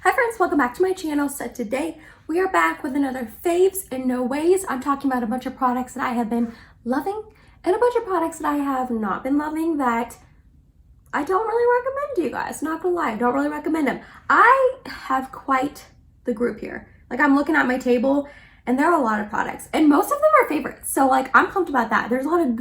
Hi friends, welcome back to my channel. So today we are back with another faves in no ways. I'm talking about a bunch of products that I have been loving and a bunch of products that I have not been loving that I don't really recommend to you guys. Not gonna lie, I don't really recommend them. I have quite the group here. Like, I'm looking at my table and there are a lot of products and most of them are favorites. So like, I'm pumped about that. There's a lot of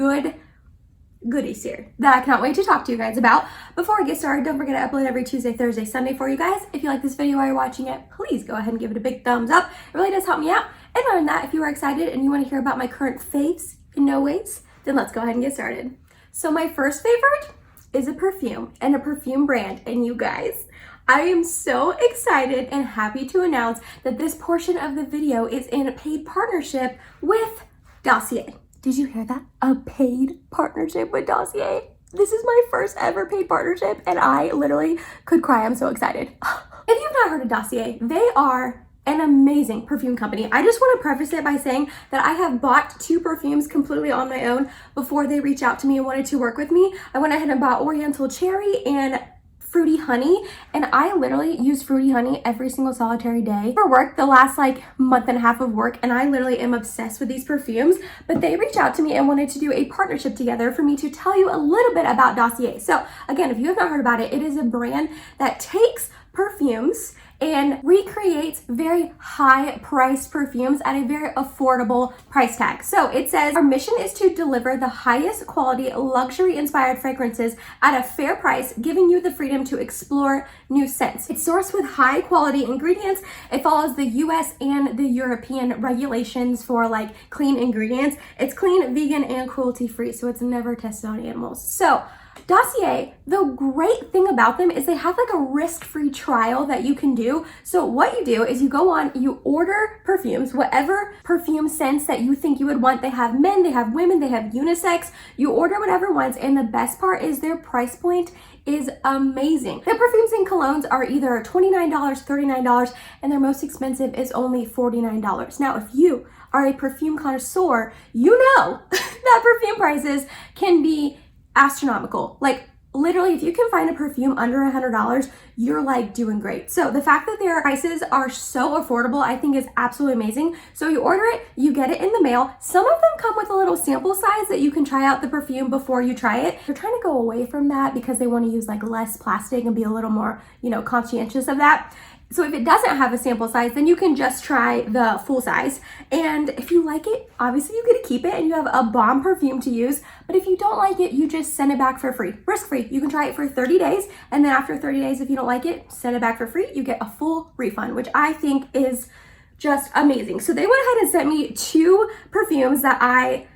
goodies here that I cannot wait to talk to you guys about. Before I get started, don't forget to upload every Tuesday, Thursday, Sunday for you guys. If you like this video while you're watching it, please go ahead and give it a big thumbs up. It really does help me out. And other than that, if you are excited and you want to hear about my current faves in no ways, then let's go ahead and get started. So my first favorite is a perfume and a perfume brand. And you guys, I am so excited and happy to announce that this portion of the video is in a paid partnership with Dossier. Did you hear that? A paid partnership with Dossier. This is my first ever paid partnership and I literally could cry. I'm so excited. If you've not heard of Dossier, they are an amazing perfume company. I just want to preface it by saying that I have bought 2 perfumes completely on my own before they reached out to me and wanted to work with me. I went ahead and bought Oriental Cherry and Fruity Honey, and I literally use Fruity Honey every single solitary day for work, the last like month and a half of work, and I literally am obsessed with these perfumes. But they reached out to me and wanted to do a partnership together for me to tell you a little bit about Dossier. So again, if you have not heard about it, it is a brand that takes perfumes and recreates very high priced perfumes at a very affordable price tag. So it says, our mission is to deliver the highest quality luxury inspired fragrances at a fair price, giving you the freedom to explore new scents. It's sourced with high quality ingredients. It follows the US and the European regulations for like clean ingredients. It's clean, vegan, and cruelty free, so it's never tested on animals. So Dossier, the great thing about them is they have like a risk-free trial that you can do. So what you do is you go on, you order perfumes, whatever perfume scents that you think you would want. They have men, they have women, they have unisex. You order whatever ones, and the best part is their price point is amazing. Their perfumes and colognes are either $29, $39, and their most expensive is only $49. Now, if you are a perfume connoisseur, you know that perfume prices can be astronomical. Like literally, if you can find a perfume under $100, you're like doing great. So the fact that their prices are so affordable, I think is absolutely amazing. So you order it, you get it in the mail. Some of them come with a little sample size that you can try out the perfume before you try it. They're trying to go away from that because they want to use like less plastic and be a little more, conscientious of that. So if it doesn't have a sample size, then you can just try the full size. And if you like it, obviously you get to keep it and you have a bomb perfume to use. But if you don't like it, you just send it back for free, risk-free. You can try it for 30 days. And then after 30 days, if you don't like it, send it back for free. You get a full refund, which I think is just amazing. So they went ahead and sent me 2 perfumes that I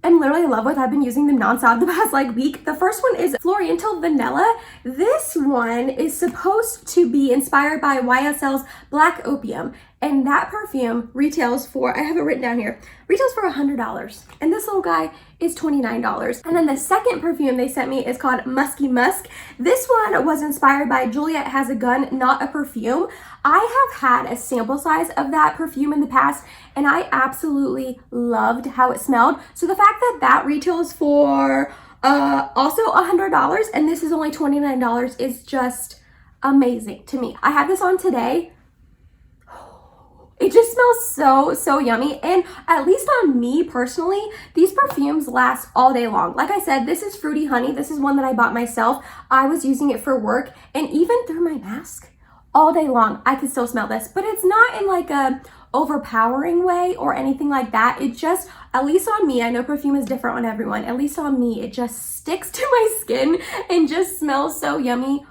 am literally in love with. I've been using them nonstop the past week. The first one is Floriental Vanilla. This one is supposed to be inspired by YSL's Black Opium. And that perfume retails for, I have it written down here, retails for $100. And this little guy is $29. And then the second perfume they sent me is called Musky Musk. This one was inspired by Juliet Has a Gun, Not a Perfume. I have had a sample size of that perfume in the past and I absolutely loved how it smelled. So the fact that that retails for also $100 and this is only $29 is just amazing to me. I have this on today. It just smells so yummy. And at least on me personally, these perfumes last all day long. Like I said, this is Fruity Honey. This is one that I bought myself. I was using it for work and even through my mask all day long, I could still smell this, but it's not in like a overpowering way or anything like that. It just, at least on me, I know perfume is different on everyone. At least on me, it just sticks to my skin and just smells so yummy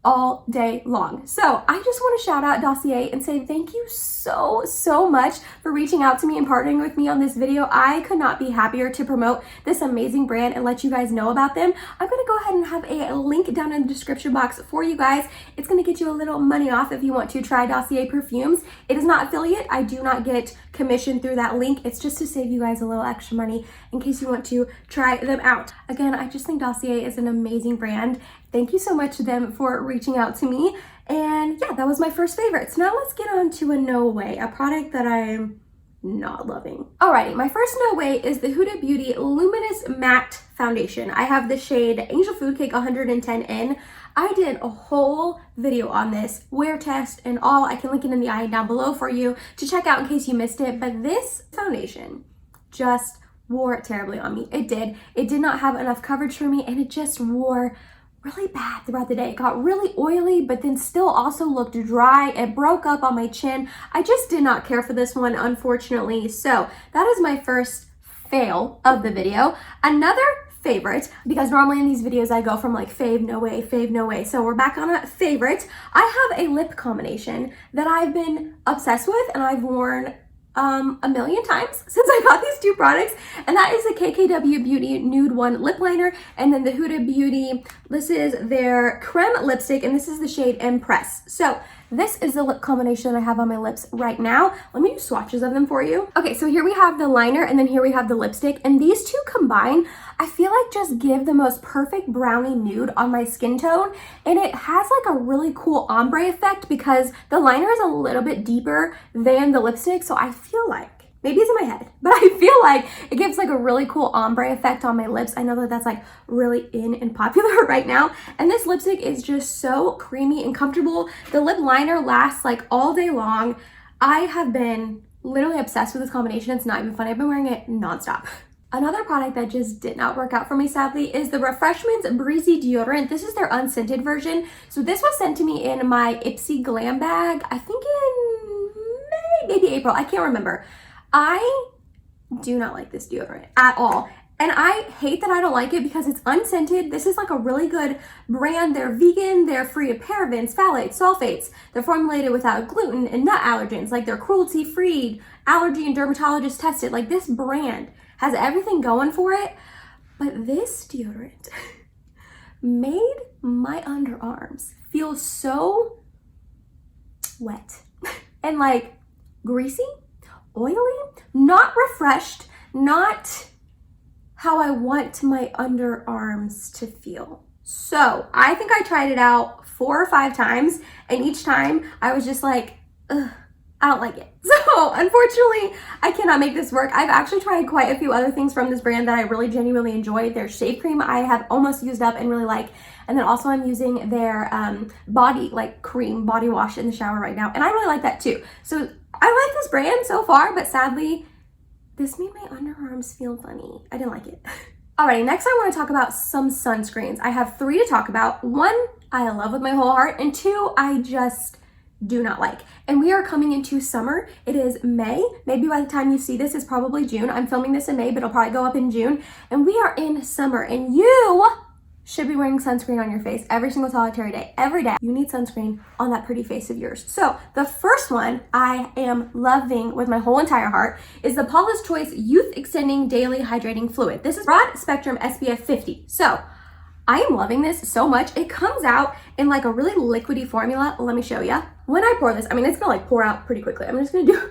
all day long. So I just want to shout out Dossier and say thank you so much for reaching out to me and partnering with me on this video. I could not be happier to promote this amazing brand and let you guys know about them. I'm going to go ahead and have a link down in the description box for you guys. It's going to get you a little money off if you want to try Dossier perfumes. It is not affiliate. I do not get commission through that link. It's just to save you guys a little extra money in case you want to try them out. Again, I just think Dossier is an amazing brand. Thank you so much to them for reaching out to me. And yeah, that was my first favorite. So now let's get on to a No Way, a product that I'm not loving. Alrighty, my first No Way is the Huda Beauty Luminous Matte Foundation. I have the shade Angel Food Cake 110N. I did a whole video on this, wear test and all. I can link it in the eye down below for you to check out in case you missed it. But this foundation just wore it terribly on me. It did. It did not have enough coverage for me, and it just wore really bad throughout the day. It got really oily, but then still also looked dry. It broke up on my chin. I just did not care for this one, unfortunately. So that is my first fail of the video. Another favorite, because normally in these videos I go from like fave, no way, fave, no way. So we're back on a favorite. I have a lip combination that I've been obsessed with and I've worn a million times since I got these two products, and that is the KKW Beauty Nude One Lip Liner, and then the Huda Beauty, this is their creme lipstick, and this is the shade Impress. So this is the lip combination I have on my lips right now. Let me do swatches of them for you. Okay, so here we have the liner, and then here we have the lipstick, and these two combined, I feel like just give the most perfect brownie nude on my skin tone, and it has like a really cool ombre effect because the liner is a little bit deeper than the lipstick, so I feel like, maybe it's in my head, but I feel like it gives like a really cool ombre effect on my lips. I know that that's like really in and popular right now. And this lipstick is just so creamy and comfortable. The lip liner lasts like all day long. I have been literally obsessed with this combination. It's not even funny. I've been wearing it nonstop. Another product that just did not work out for me, sadly, is the Refreshments Breezy Deodorant. This is their unscented version. So this was sent to me in my Pixie glam bag, I think in May, maybe April. I can't remember. I do not like this deodorant at all. And I hate that I don't like it because it's unscented. This is like a really good brand. They're vegan, they're free of parabens, phthalates, sulfates. They're formulated without gluten and nut allergens. Like they're cruelty-free, allergy and dermatologist tested. Like this brand has everything going for it. But this deodorant made my underarms feel so wet and like greasy, oily, not refreshed, not how I want my underarms to feel. So I think I tried it out 4 or 5 times, and each time I was just like, ugh, I don't like it. So unfortunately, I cannot make this work. I've actually tried quite a few other things from this brand that I really genuinely enjoy. Their shave cream I have almost used up and really like. And then also I'm using their body wash in the shower right now. And I really like that too. So I like this brand so far, but sadly, this made my underarms feel funny. I didn't like it. Alrighty, next I want to talk about some sunscreens. I have 3 to talk about. 1, I love with my whole heart, and 2, I just do not like. And we are coming into summer. It is May. Maybe by the time you see this, it's probably June. I'm filming this in May, but it'll probably go up in June. And we are in summer, and you should be wearing sunscreen on your face every single solitary day. Every day, you need sunscreen on that pretty face of yours. So the first one I am loving with my whole entire heart is the Paula's Choice Youth Extending Daily Hydrating Fluid. This is broad spectrum SPF 50. So I am loving this so much. It comes out in like a really liquidy formula. Let me show you. When I pour this, I mean, it's gonna like pour out pretty quickly. I'm just gonna do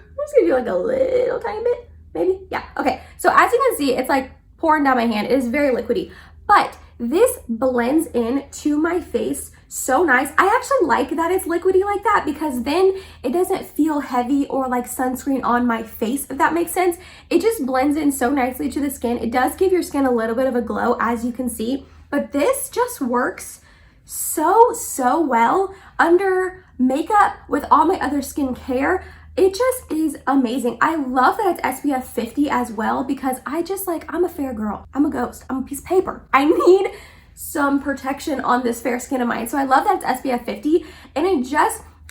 like a little tiny bit, maybe. Yeah, okay. So as you can see, it's like pouring down my hand. It is very liquidy, but this blends in to my face so nice. I actually like that it's liquidy like that because then it doesn't feel heavy or like sunscreen on my face, if that makes sense. It just blends in so nicely to the skin. It does give your skin a little bit of a glow, as you can see, but this just works so well under makeup with all my other skincare. It just is amazing. I love that it's SPF 50 as well because I'm a fair girl. I'm a ghost. I'm a piece of paper. I need some protection on this fair skin of mine. So I love that it's SPF 50. And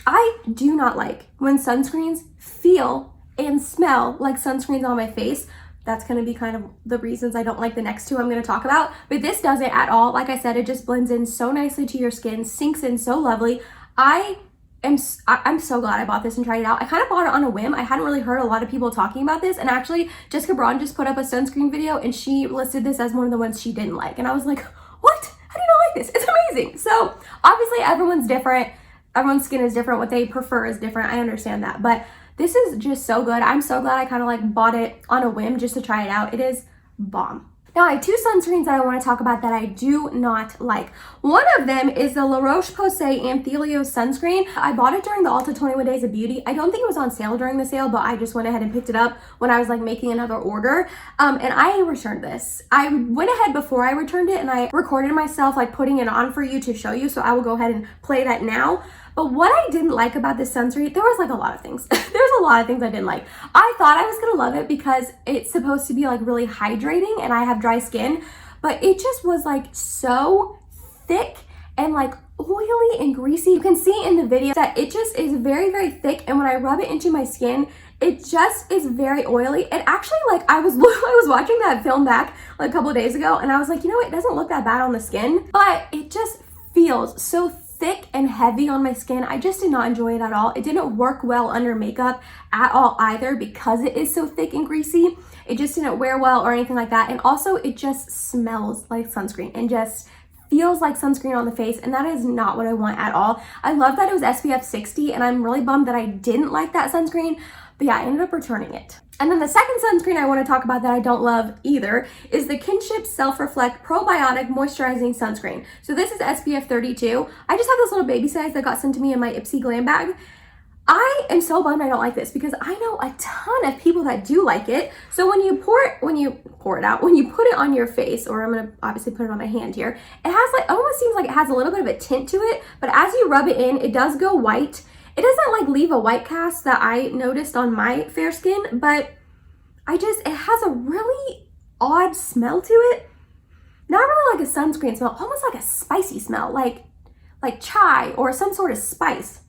I do not like when sunscreens feel and smell like sunscreens on my face. That's going to be kind of the reasons I don't like the next 2 I'm going to talk about. But this doesn't at all. Like I said, it just blends in so nicely to your skin, sinks in so lovely. I'm so glad I bought this and tried it out. I kind of bought it on a whim. I hadn't really heard a lot of people talking about this. And actually, Jessica Braun just put up a sunscreen video and she listed this as one of the ones she didn't like. And I was like, what? How do you not like this? It's amazing. So obviously everyone's different. Everyone's skin is different. What they prefer is different. I understand that. But this is just so good. I'm so glad I kind of like bought it on a whim just to try it out. It is bomb. Now, I have two sunscreens that I want to talk about that I do not like. One of them is the La Roche-Posay Anthelio sunscreen. I bought it during the Ulta 21 Days of Beauty. I don't think it was on sale during the sale, but I just went ahead and picked it up when I was like making another order. And I returned this. I went ahead before I returned it and I recorded myself like putting it on for you to show you. So I will go ahead and play that now. But what I didn't like about this sunscreen, there was like a lot of things. There's a lot of things I didn't like. I thought I was gonna love it because it's supposed to be like really hydrating and I have dry skin, but it just was like so thick and like oily and greasy. You can see in the video that it just is very, very thick, and when I rub it into my skin, it just is very oily. It actually, like, I was watching that film back like a couple of days ago and I was like, you know, it doesn't look that bad on the skin, but it just feels so thick and heavy on my skin. I just did not enjoy it at all. It didn't work well under makeup at all either because it is so thick and greasy. It just didn't wear well or anything like that. And also it just smells like sunscreen and just feels like sunscreen on the face, and that is not what I want at all. I love that it was SPF 60 and I'm really bummed that I didn't like that sunscreen, but yeah, I ended up returning it. And then the second sunscreen I want to talk about that I don't love either is the Kinship Self-Reflect Probiotic Moisturizing Sunscreen. So this is SPF 32. I just have this little baby size that got sent to me in my Ipsy Glam bag. I am so bummed I don't like this because I know a ton of people that do like it. So when you when you put it on your face, or I'm gonna obviously put it on my hand here, it has like, almost seems like it has a little bit of a tint to it, but as you rub it in, it does go white. It doesn't like leave a white cast that I noticed on my fair skin, but it has a really odd smell to it. Not really like a sunscreen smell, almost like a spicy smell, like chai or some sort of spice,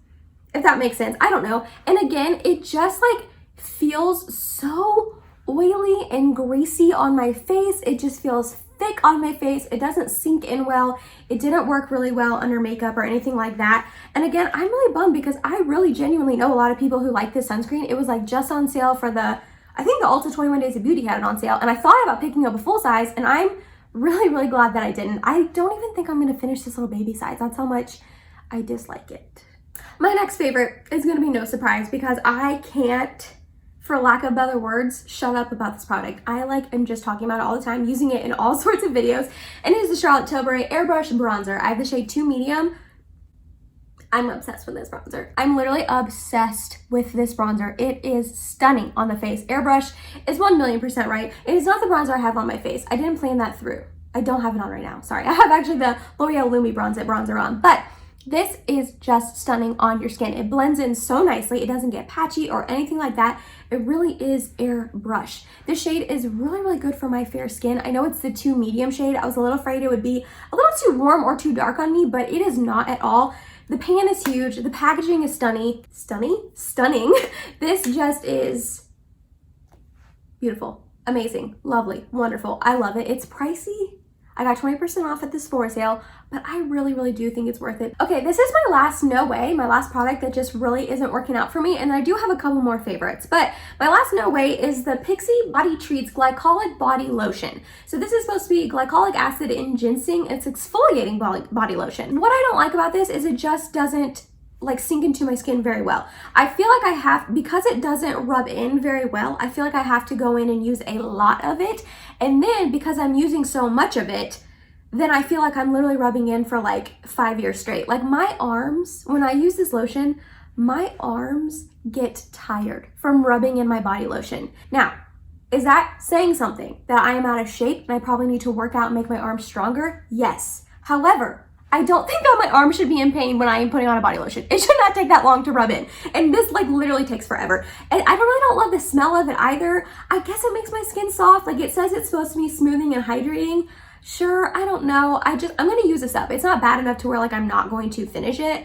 if that makes sense. I don't know. And again, it just like feels so oily and greasy on my face. It just feels thick on my face. It doesn't sink in well. It didn't work really well under makeup or anything like that. And again, I'm really bummed because I really genuinely know a lot of people who like this sunscreen. It was like just on sale for I think the Ulta 21 Days of Beauty had it on sale, and I thought about picking up a full size, and I'm really, really glad that I didn't. I don't even think I'm gonna finish this little baby size. That's how much I dislike it. My next favorite is gonna be no surprise because I can't, for lack of better words, shut up about this product. I am just talking about it all the time, using it in all sorts of videos, and it is the Charlotte Tilbury Airbrush Bronzer. I have the shade 2 Medium. I'm obsessed with this bronzer. I'm literally obsessed with this bronzer. It is stunning on the face. Airbrush is 1,000,000% right. It is not the bronzer I have on my face. I didn't plan that through. I don't have it on right now. Sorry. I have actually the L'Oreal Lumi bronzer on, but this is just stunning on your skin. It blends in so nicely. It doesn't get patchy or anything like that. It really is airbrush. This shade is really, really good for my fair skin. I know it's the 2 Medium shade. I was a little afraid it would be a little too warm or too dark on me, but it is not at all. The pan is huge. The packaging is stunning. This just is beautiful, amazing, lovely, wonderful. I love it. It's pricey. I got 20% off at the Sephora sale, but I really, really do think it's worth it. Okay, this is my last my last product that just really isn't working out for me, and I do have a couple more favorites, but my last no way is the Pixie Body Treats Glycolic Body Lotion. So this is supposed to be glycolic acid and ginseng. It's exfoliating body lotion. What I don't like about this is it just doesn't like sink into my skin very well. I feel like because it doesn't rub in very well, I feel like I have to go in and use a lot of it. And then because I'm using so much of it, then I feel like I'm literally rubbing in for like 5 years straight. Like my arms, when I use this lotion, my arms get tired from rubbing in my body lotion. Now, is that saying something? That I am out of shape and I probably need to work out and make my arms stronger? Yes. However, I don't think that my arm should be in pain when I am putting on a body lotion. It should not take that long to rub in. And this like literally takes forever. And I really don't love the smell of it either. I guess it makes my skin soft. Like it says it's supposed to be smoothing and hydrating. Sure, I don't know. I'm gonna use this up. It's not bad enough to where like I'm not going to finish it.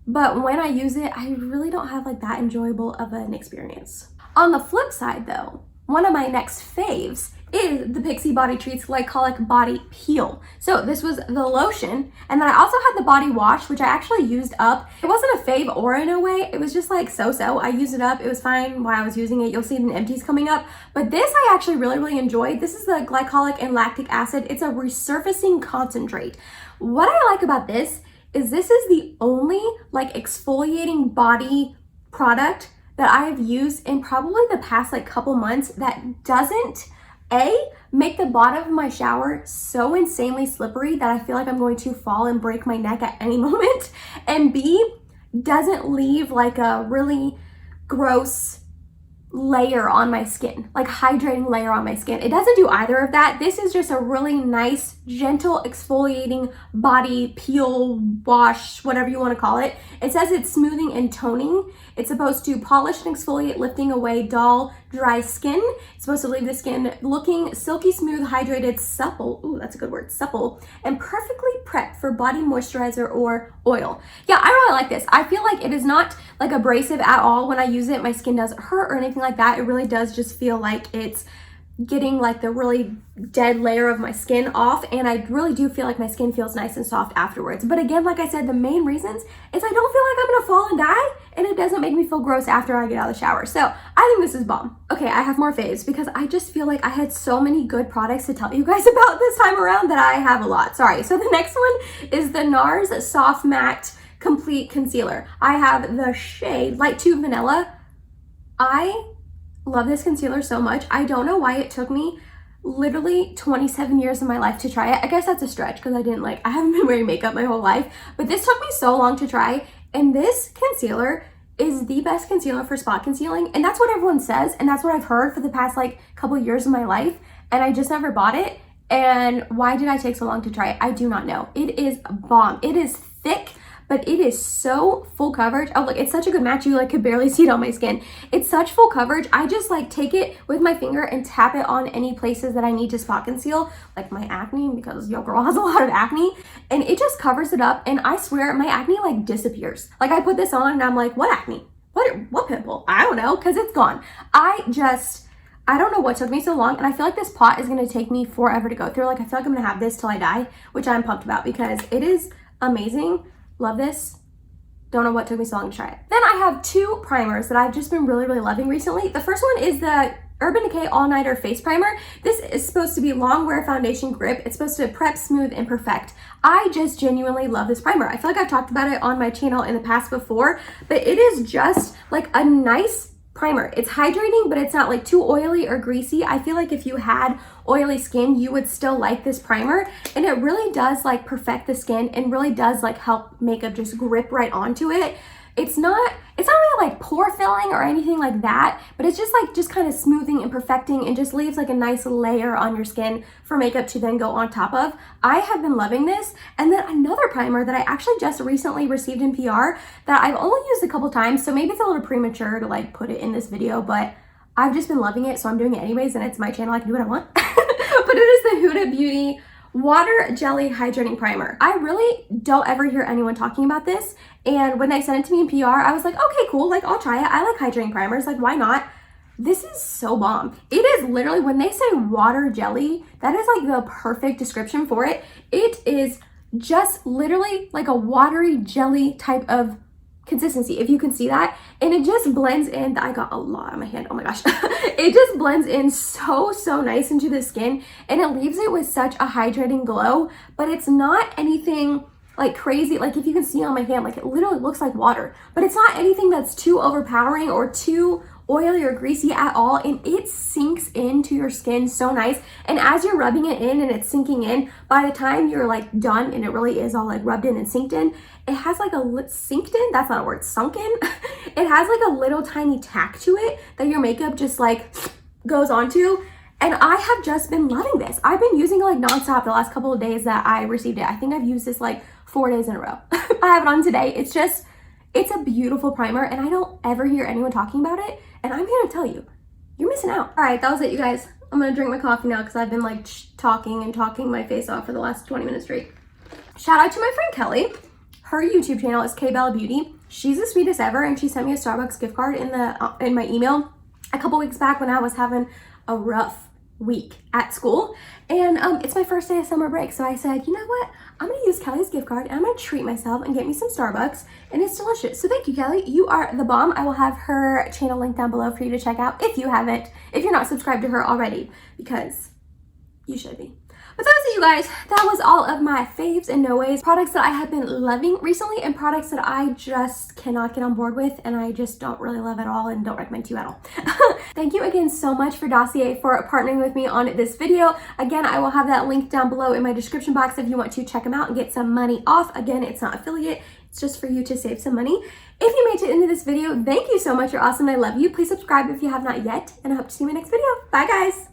But when I use it, I really don't have like that enjoyable of an experience. On the flip side though, one of my next faves is the Pixie Body Treats Glycolic Body Peel. So this was the lotion, and then I also had the body wash, which I actually used up. It wasn't a fave or in a way, it was just like so-so. I used it up, it was fine while I was using it. You'll see it in empties coming up. But this I actually really, really enjoyed. This is the glycolic and lactic acid. It's a resurfacing concentrate. What I like about this is the only like exfoliating body product that I have used in probably the past like couple months that doesn't make the bottom of my shower so insanely slippery that I feel like I'm going to fall and break my neck at any moment, and B, doesn't leave like a really gross layer on my skin, like hydrating layer on my skin. It doesn't do either of that. This is just a really nice, gentle, exfoliating body peel, wash, whatever you want to call it. It says it's smoothing and toning. It's supposed to polish and exfoliate, lifting away dull, dry skin. It's supposed to leave the skin looking silky smooth, hydrated, supple. Ooh, that's a good word, supple, and perfectly prepped for body moisturizer or oil. Yeah, I really like this. I feel like it is not like abrasive at all. When I use it, my skin doesn't hurt or anything like that. It really does just feel like it's getting like the really dead layer of my skin off, and I really do feel like my skin feels nice and soft afterwards. But again, like I said, the main reasons is I don't feel like I'm gonna fall and die, and it doesn't make me feel gross after I get out of the shower. So I think this is bomb. Okay, I have more faves because I just feel like I had so many good products to tell you guys about this time around that I have a lot. Sorry. So the next one is the Nars Soft Matte Complete Concealer. I have the shade Light 2 Vanilla. I love this concealer so much. I don't know why it took me literally 27 years of my life to try it. I guess that's a stretch because I haven't been wearing makeup my whole life, but this took me so long to try. And this concealer is the best concealer for spot concealing. And that's what everyone says. And that's what I've heard for the past like couple years of my life. And I just never bought it. And why did I take so long to try it? I do not know. It is bomb. It is thick, but it is so full coverage. Oh, look, it's such a good match. You like could barely see it on my skin. It's such full coverage. I just like take it with my finger and tap it on any places that I need to spot conceal, like my acne, because your girl has a lot of acne, and it just covers it up. And I swear my acne like disappears. Like I put this on and I'm like, what acne? What pimple? I don't know, because it's gone. I don't know what took me so long, and I feel like this pot is gonna take me forever to go through. Like I feel like I'm gonna have this till I die, which I'm pumped about because it is amazing. Love this. Don't know what took me so long to try it. Then I have two primers that I've just been really, really loving recently. The first one is the Urban Decay All Nighter Face Primer. This is supposed to be long wear foundation grip. It's supposed to prep, smooth, and perfect. I just genuinely love this primer. I feel like I've talked about it on my channel in the past before, but it is just like a nice primer. It's hydrating, but it's not like too oily or greasy. I feel like if you had oily skin, you would still like this primer, and it really does like perfect the skin and really does like help makeup just grip right onto it. It's not really like pore filling or anything like that, but it's just kind of smoothing and perfecting and just leaves like a nice layer on your skin for makeup to then go on top of. I have been loving this. And then another primer that I actually just recently received in PR that I've only used a couple times, so maybe it's a little premature to like put it in this video, but I've just been loving it, so I'm doing it anyways, and it's my channel, I can do what I want. But it is the Huda Beauty Water Jelly Hydrating Primer. I really don't ever hear anyone talking about this, and when they sent it to me in PR, I was like, okay, cool, like I'll try it. I like hydrating primers, like why not? This is so bomb. It is literally, when they say water jelly, that is like the perfect description for it. It is just literally like a watery jelly type of consistency, if you can see that, and it just blends in. I got a lot on my hand, oh my gosh. It just blends in so nice into the skin, and it leaves it with such a hydrating glow, but it's not anything like crazy. Like if you can see on my hand, like it literally looks like water, but it's not anything that's too overpowering or too oily or greasy at all, and it sinks into your skin so nice. And as you're rubbing it in and it's sinking in, by the time you're like done and it really is all like rubbed in and sinked in, it has like sinked in, that's not a word, sunken. It has like a little tiny tack to it that your makeup just like goes onto. And I have just been loving this. I've been using it like nonstop the last couple of days that I received it. I think I've used this like 4 days in a row. I have it on today. It's a beautiful primer, and I don't ever hear anyone talking about it. And I'm here to tell you, you're missing out. All right, that was it, you guys. I'm gonna drink my coffee now because I've been like talking my face off for the last 20 minutes straight. Shout out to my friend Kelly. Her YouTube channel is Bella Beauty. She's the sweetest ever, and she sent me a Starbucks gift card in my email a couple weeks back when I was having a rough week at school, and it's my first day of summer break, so I said, you know what, I'm gonna use Kelly's gift card and I'm gonna treat myself and get me some Starbucks, and it's delicious. So thank you, Kelly, you are the bomb. I will have her channel linked down below for you to check out if you're not subscribed to her already, because you should be. But that was it, you guys. That was all of my faves and no ways products that I have been loving recently and products that I just cannot get on board with and I just don't really love at all and don't recommend to you at all. Thank you again so much for Dossier for partnering with me on this video. Again, I will have that link down below in my description box if you want to check them out and get some money off. Again, it's not affiliate. It's just for you to save some money. If you made it into this video, thank you so much. You're awesome. I love you. Please subscribe if you have not yet, and I hope to see you in my next video. Bye, guys.